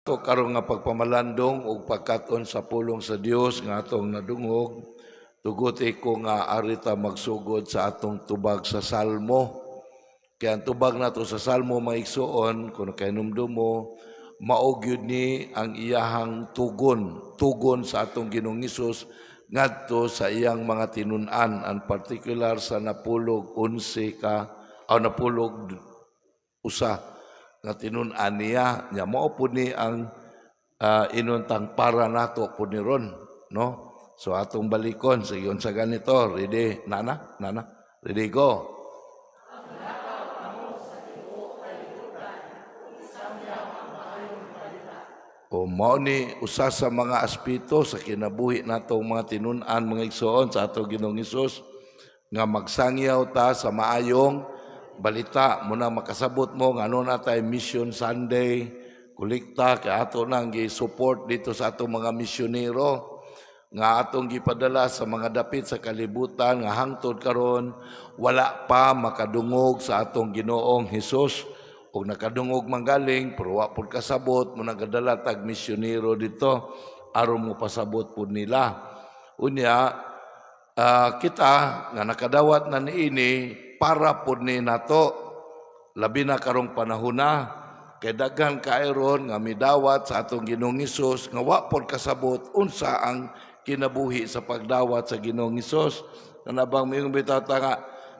To karon nga pagpamalandong ug pagkat-on sa pulong sa Dios nga atong nadungog, tuguti ko nga arita magsugod sa atong tubag sa Salmo. Kaya ang tubag nato sa Salmo maigsuon kung kainomdom mo, mao gyud ni ang iyahang tugon sa atong Ginoong Hesus ngadto sa iyang mga tinun-an, and particular sa napulog 11 ka o napulog usa nga tinun-an niya mao pud ni ang inuntang para nato pud ni ron, no? So atong balikon sige unsa ganito, ready nana ready go. O mao ni usa sa mga aspeto sa kinabuhi natong mga tinun-an mga igsoon sa atong Ginoong Hesus nga magsangyaw ta sa maayong balita. Muna makasabot mo nga ano na tayo Mission Sunday, kulikta kay ato nang gi-support dito sa atong mga misyonero nga atong gipadala sa mga dapit sa kalibutan nga hangtod karon wala pa makadungog sa atong Ginoong Hesus. O nakadungog manggaling pero wa pud kasabot mo nagadala tag misyonero dito aron mo pasabot pud nila. Unya kita nga nakadawat na niini para pud ni nato labi na karong panahon na kay daghan kaayon nga midawat sa atong Ginoong Hesus nga wa pud kasabot unsa ang kinabuhi sa pagdawat sa Ginoong Hesus. Kanabang miyong bitata nga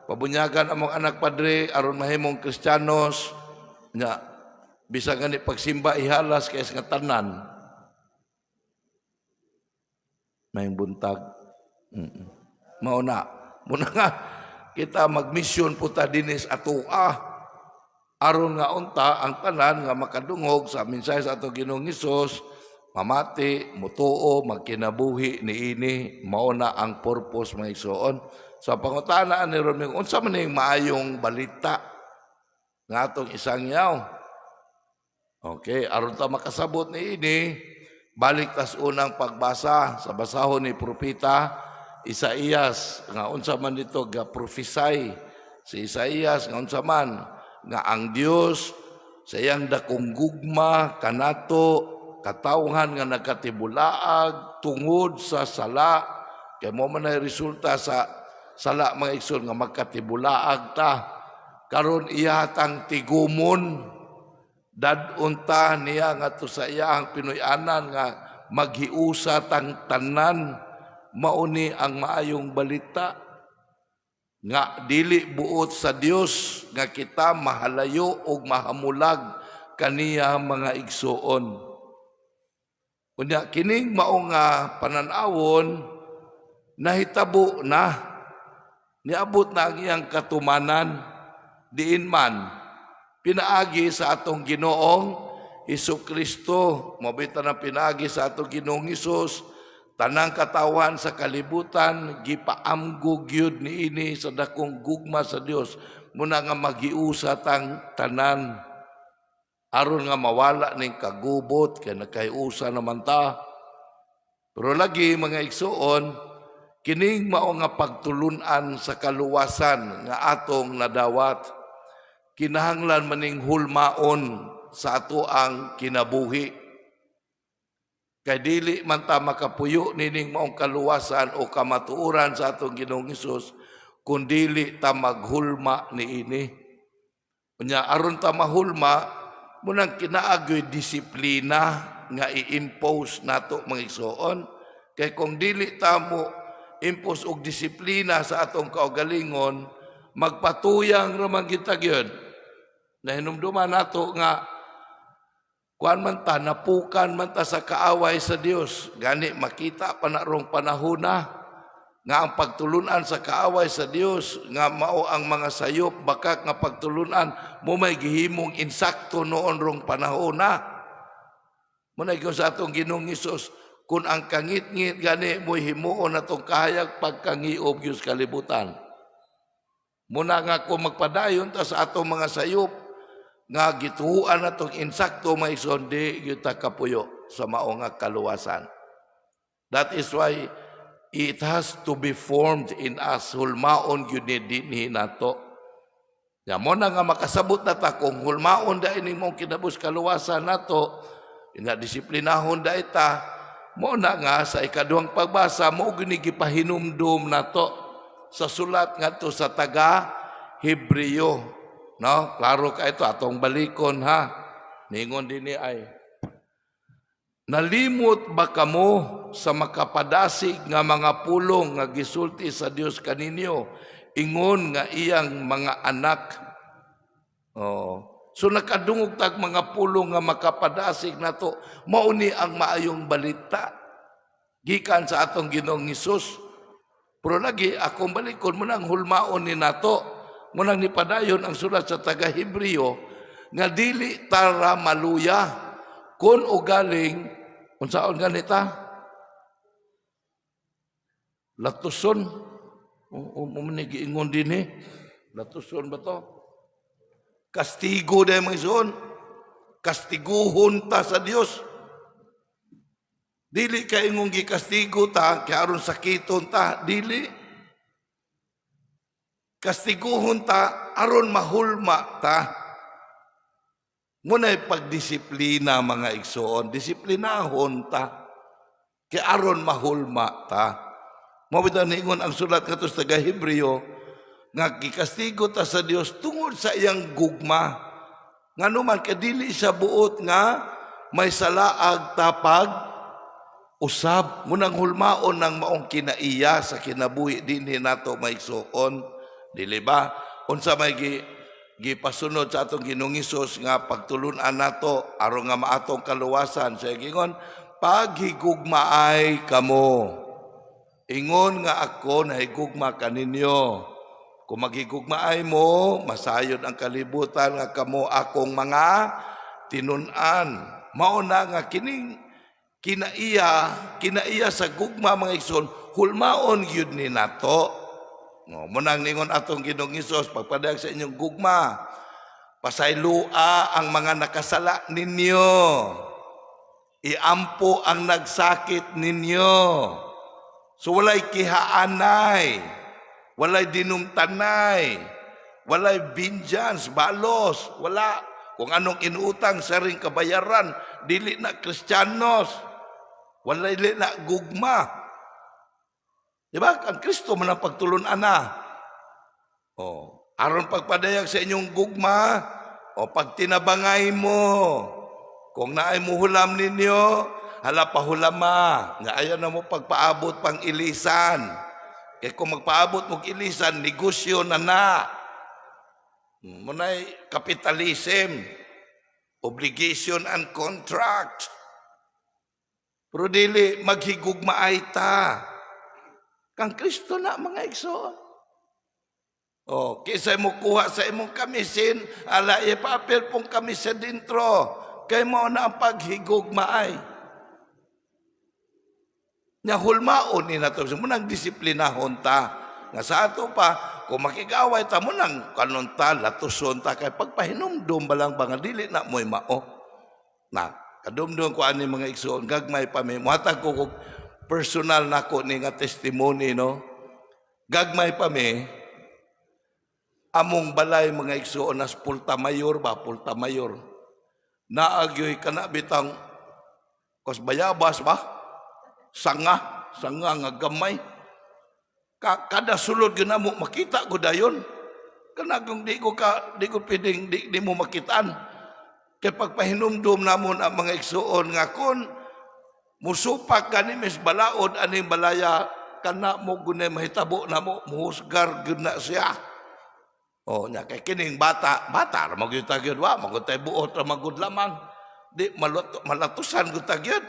pabunyagan among anak padre aron mahimong Kristiyanos nga bisag gani pagsimba ihalas kay nga tanan may buntag. Mao na muna nga kita magmisyon po ta dinis atoa aron nga unta ang tanan nga makadungog sa mensahe sa atong Ginoong Hesus mamati mutuo magkinabuhi niini. Mao na ang purpose mga igsoon sa pangutana ni ron unsa man ning maayong balita nga atong isangyaw. Okay, aron ta makasabot niini balik tas unang pagbasa sa basahon ni propeta Isaías nga unsa man dito ga prophesy si Isaías nga unsa man nga ang Dios sa iyang dakong gugma kanato katawhan nga nagkatibulaag tungod sa sala kay mo man ay resulta sa sala mga igsoon nga magkatibulaag ta karon ihatang tigumon dadunta niya nga to sa iyang Pinoy-anan nga maghiusa tang tanan. Mauni ang maayong balita nga dili buot sa Dios nga kita mahalayo og mahamulag kaniya mga igsoon. Unya kining mao nga panan-awon nahitabo na niabot na ang iyang katumanan diin man pinaagi sa atong Ginoong Hesukristo. Mabita na pinaagi sa atong Ginoong Hesus tanang katawan sa kalibutan gipaamgo gyud niini sa dakong gugma sa Dios muna nga maghiusa tang tanan aron nga mawala ning kagubot kay nagkaiusa naman ta. Pero lagi mga igsoon kining mao nga pagtulunan sa kaluwasan nga atong nadawat kinahanglan maning hulmaon sa ato ang kinabuhi. Kay dili man ta makapuyo nining maong kaluwasan o kamatuoran sa atong Ginoong Hesus kun dili ta maghulma niini. Unya aron ta mahulma munang kinaagoy disiplina nga i-impose nato mga igsoon. Kay kung dili ta mo impose og disiplina sa atong kaugalingon magpatuyang ra man kita gyud. Nahinumduman nato nga kuan man ta napukan man ta sa kaaway sa Dios gani makita pa na rong panahon na nga ang pagtulunan sa kaaway sa Dios nga mao ang mga sayop bakak nga pagtulunan mo may gihimong insakto noon rong panahon na. Munay ko sa atong Ginoong Hesus kun ang kangit-ngit gani mo himuon atong kahayag pagkangiob gyud sa kalibutan. Muna nga kung magpadayon ta sa atong mga sayop nga gituhuan natong insakto may sonde gyud ta kapuyo sa mao nga kaluwasan. That is why it has to be formed in us. Hulmaon gyud ni dinhi nato. Ya mo na nga makasabot na ta kung hulmaon da ini mong kinabus kaluwasan nato Nga disiplinahon da ita. Mo na nga sa ikaduhang pagbasa mo gini gipahinumdum nato sa sulat ngadto sa taga Hebreo. No, klaro ka ito atong balikon ha. Ningon dinhi ay nalimot ba kamo sa makapadasig nga mga pulong nga gisulti sa Dios kaninyo ingon nga iyang mga anak. So nakadungog tag mga pulong nga makapadasig nato mao ni ang maayong balita gikan sa atong Ginoong Hesus. Pero lagi akong balikon mo nang hulmaon ni nato mo nang nipadayon ang sulat sa taga Hebreo nga dili tara maluya kun ugaling unsaon ganita latuson umanigi ingon dinhi latuson ba to kastigo dahil mga ison kastiguhon ta sa Dios dili ka ingong gikastigo ta kaya aron sakiton ta dili kastiguhon ta aron mahulma ta. Muna'y pagdisiplina mga igsoon, disiplinahon ta, kaya aron mahulma ta. Mabitang ningon ang sulat kato sa taga Hebreo, nga kikastigo ta sa Dios tungod sa iyang gugma. Nga naman, kadili sa buot nga, may salaag tapag, usab. Munang hulmaon ng maong kinaiya sa kinabuhi din nato may igsoon. Dili ba? Unsa may gipasunod sa atong Ginoong Hesus nga pagtulunan nato aron nga maatong kaluwasan sa gingon paghigugmaay kamo ingon nga ako nahigugma kaninyo kung maghigugmaay mo masayod ang kalibutan nga kamo akong mga tinun-an mao na nga kining kinaiya sa gugma mga igsoon hulmaon gyud ni nato. Munang ningon atong Ginoong Hesus pagpadayag sa inyong gugma pasaylua ang mga nakasala ninyo iampo ang nagsakit ninyo so walay kihaanay walay dinumtanay walay vengeance balos wala kung anong inuutang sa ring kabayaran dili na Kristiyanos walay dili na gugma. Diba? Ang Kristo man ang pagtulunan na. Aron pagpadayag sa inyong gugma, pag tinabangay mo, kung naay mo hulam ninyo, hala pahulama, nga ayaw na mo pagpaabot pang ilisan. Kaya kung magpaabot mong ilisan, negosyo na. Muna'y capitalism, obligation and contract. Pero dili, maghigugmaay ta. Kang Kristo na mga igsoon. Kisa mo kuha sa imong kamisin, ala ipapel pong kamisin dintro. Kay mo na ang paghigugmaay. Nya hulmaon ni nato mo nang disiplinahon ta. Nga sa ato pa, kung makigaway ta mo nang kanon ta, latuson ta kay pagpahinumdum balang banga dili na mo'y mao. Na, kadumdum ko ani mga igsoon, gagmay pa mi. Muhatag ko personal nako ni nga testimony no gagmay pa mi among balay mga igsoon as pulta mayor naagyoy kana bitang kos bayabas ba sanga nga gamay kada sulod gyud namo makita ko dayon kana kung di ko pwedeng di mo makitaan kay pagpahinumdum namon ang mga igsoon nga kun musupak kani mis balaod ani balaya kana mo gunay mahitabo na mo muhusgar gyud na siya. Nya kay kining bata ra magyud tagyud wa magutay buot ra magud lamang di malatusan gud tagyud.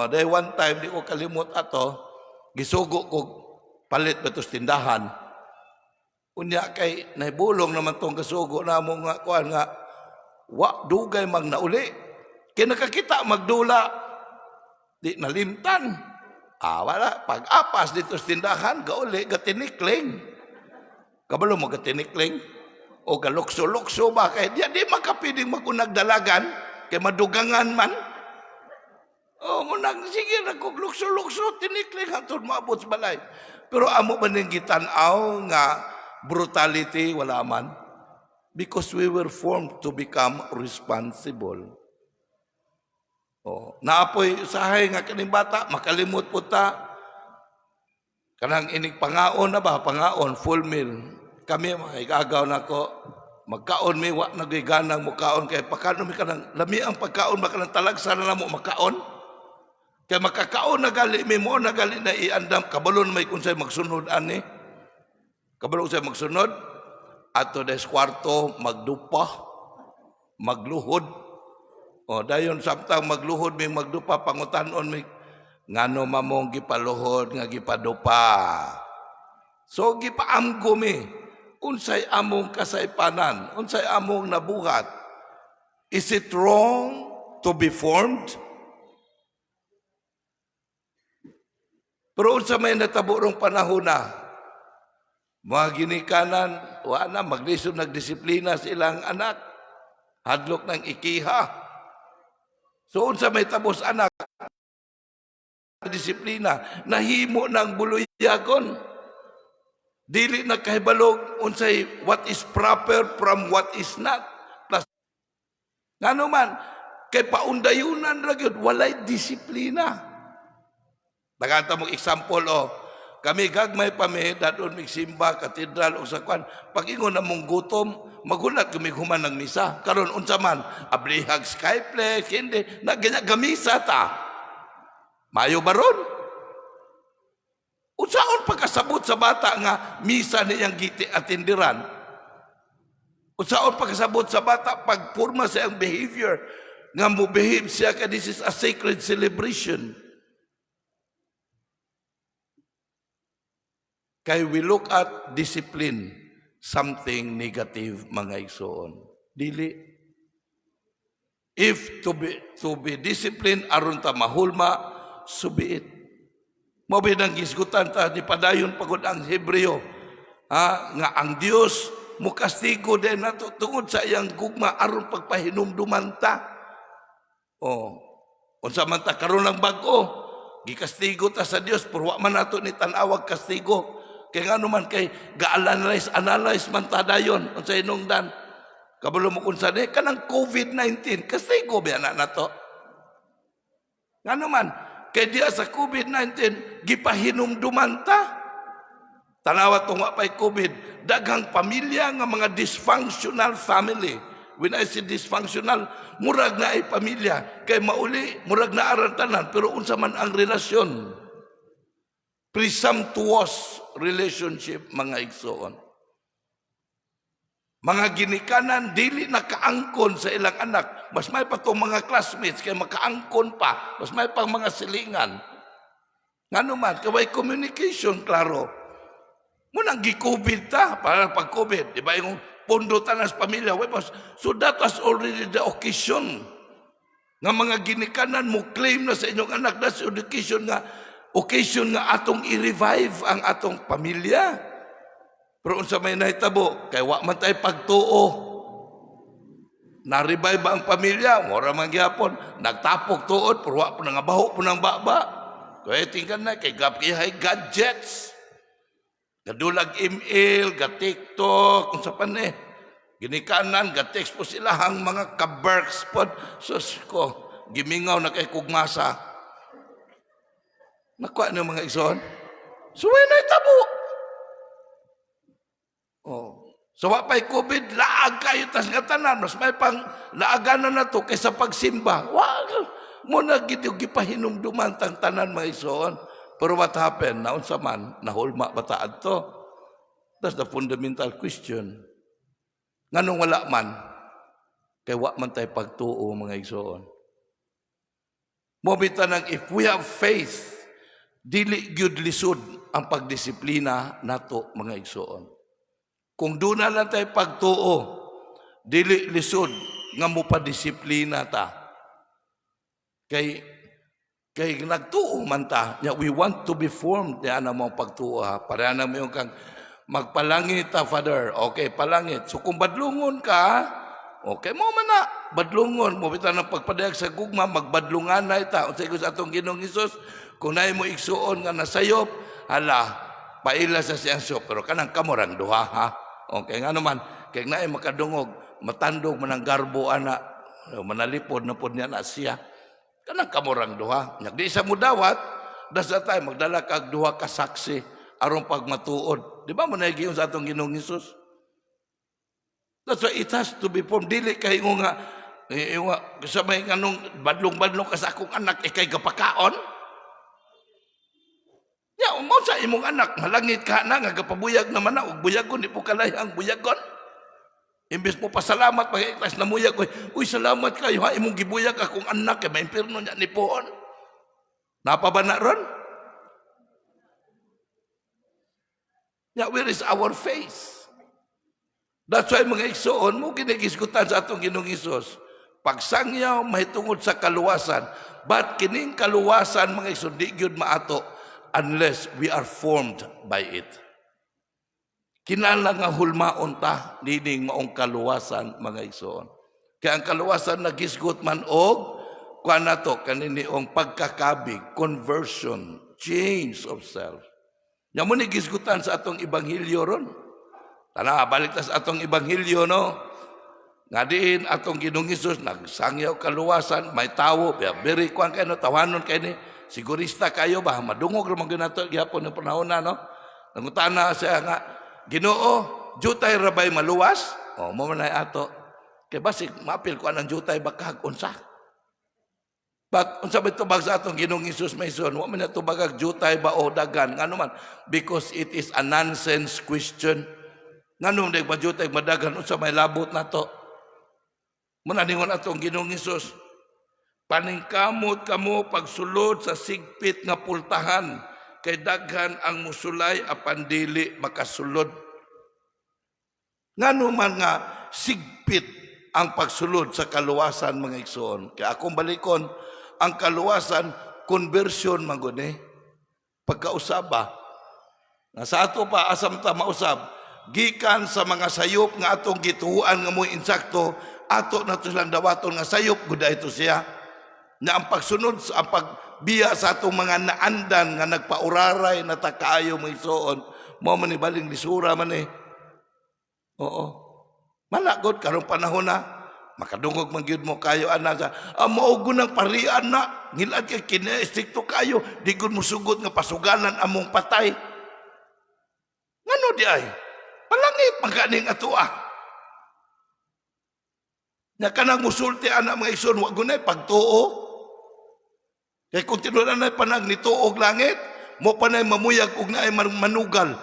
Day one time di ko kalimot ato gisugo ko palit betos tindahan. Unya kay nahibulong naman tong kasugo namo nga kuan nga wa dugay mag nauli. Kay nakakita magdula di nalimtan. Wala. Pag-apas dito sa tindahan, gauli, gatinikling. Kabalo mo gatinikling? O galukso-lukso ba? Kaya di makapiling magunagdalagan, kaya madugangan man. Munang, sige na kung lukso-lukso, tinikling hantun maabot sa balay. Pero amo ba ning gitanaw nga brutality, wala man? Because we were formed to become responsible. Naapoy usahay nga kining bata makalimot po ta kanang inig pangaon na ba pangaon full meal kami igagaw nako magkaon mi wa nagiganang mo kaon kay pagkaon mi kanang lami ang pagkaon baka nang talagsa na mo makaon kay makakaon na gali mi mo na gali na iandam kabalon may kunsay magsunod ani kabalon unsay magsunod ato des kwarto magdupa magluhod dayon samtang magluhod mi magdupa pangutan-on mi ngano mamong gipaluhod nga gipadupa. So gipaamgo mi unsay among kasaypanan, unsay among nabuhat. Is it wrong to be formed? Pero unsa may natabo rong panahon na mga ginikanan wa na maglisod nagdisiplina silang anak hadlok ng ikiha. So unsa may tabos anak disiplina nahimo ng buluyagon dili na kahibalog unsay what is proper from what is not plus ngano man kay paundayunan ra gyud walay disiplina daganta mong example kami gagmay pa mi dadon migsimba katedral o sa kwan pag-ingon na mong gutom magulat kami human ng misa karon unsa man ablihag skyplex hindi na gamisa ta mayo baron unsaon pagkasabot sa bata nga misa niyang giti atindiran unsaon pagkasabot sa bata pagporma sa iyang behavior nga mo behave siya ka this is a sacred celebration kay we look at discipline something negative mga igsoon. Dili. If to be disciplined aron ta mahulma, so be it. Mao nang gisgutan ta ni padayon pagod ang Hebreo. Nga ang Dios mo kastigo din nato tungod sa iyang gugma aron pagpahinumduman ta. Unsa man ta karon lang bag-o, gikastigo ta sa Dios pero wa man nato ni tan-awag kastigo. Kaya nga naman kay ga-analyze man tadayon ang sa inungdan. Kabalo mo kung saan kanang COVID-19, kastigo ba na to? Nga naman, kay diya sa COVID-19, gipahinumduman ta. Tanawa tunga pa'y COVID, daghang pamilya nga mga dysfunctional family. When I say dysfunctional, murag na ay pamilya. Kay mauli, murag na arantanan, pero unsa man ang relasyon. Presumptuous relationship mga igsoon. Mga ginikanan dili nakaangkon sa ilang anak. Mas may pa itong mga classmates kay makaangkon pa. Mas may pang mga silingan. Nga naman, kaway communication, klaro. Munang gi-COVID ta, para pag-COVID. Diba yung pundutan sa pamilya. So that was already the occasion. Nga mga ginikanan mo claim na sa inyong anak. That's education nga occasion nga atong i-revive ang atong pamilya. Pero unsa may nahitabo, kay wa man tay pagtuo. Na-revive ang pamilya, mura man gyapon, nagtapok tuod, pero wa po nangabaho po ng baba. Kaya tingnan na, kay gapihay gadgets. Gadulag email, ga-TikTok, kung sa pan ginikanan, ga-text po sila hang mga kaberks po. Sus ko, gimingaw na kay kugmasa. Nakuha ng mga igsoon. So, wala na tabo. So, wapay COVID, laag kayo tas nga tanan. Mas may pang laaganan na to kaysa pagsimba. Wag. Muna gipahinumduman tang tanan mga igsoon. Pero what happened? Naunsa man, nahulma bataad to. That's the fundamental question. Nganong wala man? Kay wa man tayo pagtuo mga igsoon. Mobita nang if we have faith, dili gyud lisod ang pagdisiplina nato mga igsoon. Kung doon na lang tayo pagtuo, dili lisod nga mo pa disiplina ta. Kay nagtuo man ta, we want to be formed niya na mong pagtuo ha. Para na mo yung kang magpalangit ta, Father. Okay, palangit. So kung badlungon ka, okay mo man na, badlungon. Mo bita ng pagpadayag sa gugma, magbadlungan na ita. O sa atong Ginoong Hesus, kung na mo igsuon nga nasayop, hala, paila sa siyang siyop. Pero kanang kamorang duha, ha? Okay, nga naman, kaya na makadungog, matandog, manang garbo, ana, manalipod na po niya na siya. Kanang kamurang duha. Nya di sa mudawat, dasa tayo magdala kag duha ka saksi aron pagmatuod. Di ba man giyon sa atong Ginoong Hesus? That's why it has to be formed. Dili kay nga sa may nganong badlong-badlong ka sa akong anak ikay gapakaon. Ya, umaw sa imong anak, malangit ka na, nga gapabuyag naman na, ug buyagon, di po kalayang buyagon. Imbes mo pasalamat, pag-iklas na muyag, uy, salamat kayo, ha, imong gibuyag akong anak, kaya maimpirno niya ni poon. Napa ba na ron? Ya, where is our faith? That's why mga igsoon, mo ginigisgutan sa atong Ginoong Hesus. Pagsangyaw, mahitungod sa kaluwasan. But kining kaluwasan, mga igsoon, di gyud maato, unless we are formed by it. Kinala nga hulmaon ta nining maong kaluwasan mga igsoon. Kaya ang kaluwasan nagisgot man og kuan nato kanini ong pagkakabig, conversion, change of self. Nya mo ni gisgutan sa atong ebanghelyo ron. Tana balik ta sa atong ebanghelyo no. Nga diin atong Ginoong Hesus nagsangyaw kaluwasan, may tawo, very kuan kay no tawanon kay ni sigurista kayo ba madungog ra man ginato gihapon ng panahon na no. Nangutana siya nga Ginoo, jutay ra bay maluwas? O mo man ato. Kay basig mapil ko anang jutay bakag unsa. But unsa ba tubag sa atong Ginoong Hesus maison, wa man tubag jutay ba o dagan ngano man because it is a nonsense question. Ngano day ba jutay madagan unsa may labot nato? Muna ningon atong Ginoong Hesus, paningkamot kamo pagsulod sa sigpit nga pultahan, kay daghan ang musulay apan dili makasulod. Ngano man nga sigpit ang pagsulod sa kaluwasan mga igsoon. Kaya akong balikon, ang kaluwasan, conversion man gud ni. Pagkausaba. Nga sa ato pa asam ta mausab, gikan sa mga sayop nga atong gituhuan nga mo insakto, ato na to silang dawaton nga sayop gud ito siya. Na ang pagsunod ang pagbiya sa atong mga naandan nga nagpauraray na takaayo mga igsoon, mo man ibaling lisura man eh. Oo. Malagod karong panahon na makadungog man gyud mo kayo ana sa maugo ng parian na ngilad kay kini-stricto kayo di gud mo sugod nga pasugalan among patay. Ngano di ay? Palangit maganing atoa. Na kanang musulti ana mga igsoon wa gunay pagtuo. Kaya kung tinulan na panag nito og langit, mo panay mamuyag og naay manugal.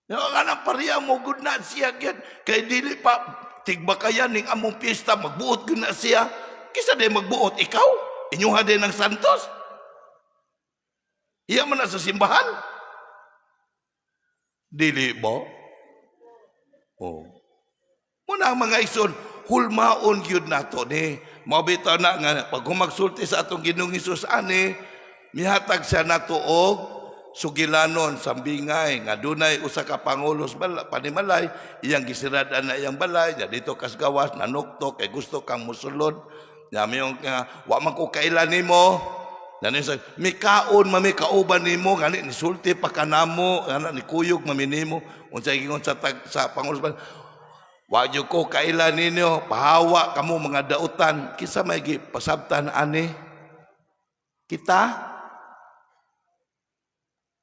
Nga nga pariya mo gud na siya gyud kay dili pa tigbakayan ning among piyesta magbuot gud na siya. Kisa day magbuot ikaw? Inyuha din ng santos? Iya man na sa simbahan? Dili ba? Oh. Muna mga igsoon, hulmaon gyud nato ni. Mabitaw na nga pag humagsulti sa atong Ginoong Hesus ani, mihatag siya nato og sugilanon sambingay nga dunay usa ka pangulos panimalay, iyang gisiradan na iyang balay, nya dito kas gawas nanuktok kay gusto kang musulod. Nya miyong wa man ko kailan nimo. Nani sa mikaon mami kauban nimo gani nisulti pa kanamo, ana ni kuyog maminimo. Unsay gingon sa pangulos wag ko kailan ninyo, pahawa kamo mga dautan, kisa may pasabtan ani. Kita?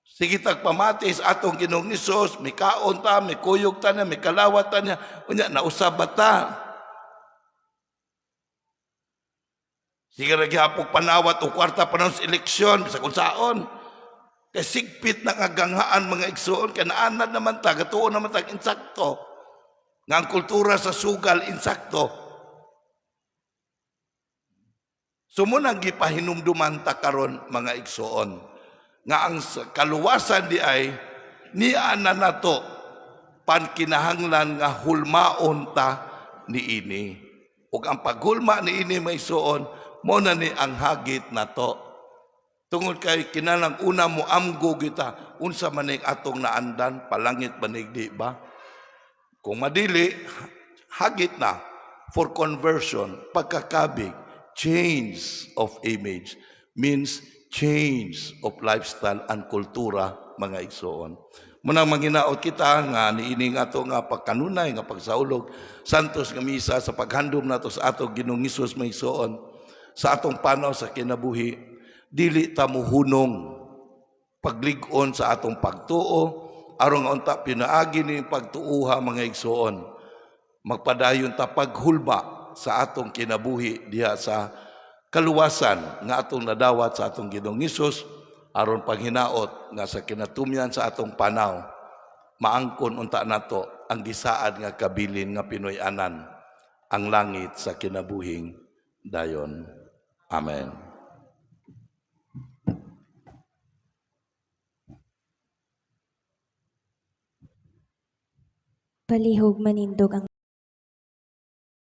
Sige tagpamatis atong Ginoong Hesus, may kaon ta, may kuyog ta na, may kalawat ta niya, unya nausab ta. Sige ragyapog panawat o kwarta panahon sa eleksyon, sa kunsaon. Kay sigpit na ngaganghaan mga igsoon, kay naanad naman ta, gatuon naman ta insakto. Nga ang kultura sa sugal insakto. Sumunang gipahinumduman ta karon mga igsoon nga ang kaluwasan di ay niya na nato pankinahanglan nga hulmaon ta niini. Ug ang paghulma niini may igsoon mo na ni ang hagit nato. Tungod kay kinalang una mo amgo kita unsa maning atong naandan palangit banig di ba? Kung madili, hagit na for conversion, pagkakabig, change of image means change of lifestyle and kultura, mga igsoon. Munang manginaot kita nga niini nga ato nga pagkanunay nga pagsaulog santos nga misa sa paghandom nato sa ato Ginoong Hesus maigsoon sa atong panaw sa kinabuhi dili ta muhunong paglig-on sa atong pagtuo aron nga unta pinaagi ni pagtuuha mga igsoon magpadayon ta paghulba sa atong kinabuhi diha sa kaluwasan nga atong nadawat sa atong Ginoong Hesus aron paghinaot nga sa kinatumyan sa atong panaw maangkon unta nato ang gisaad nga kabilin nga Pinoy-anan ang langit sa kinabuhing dayon. Amen. Palihog manindog ang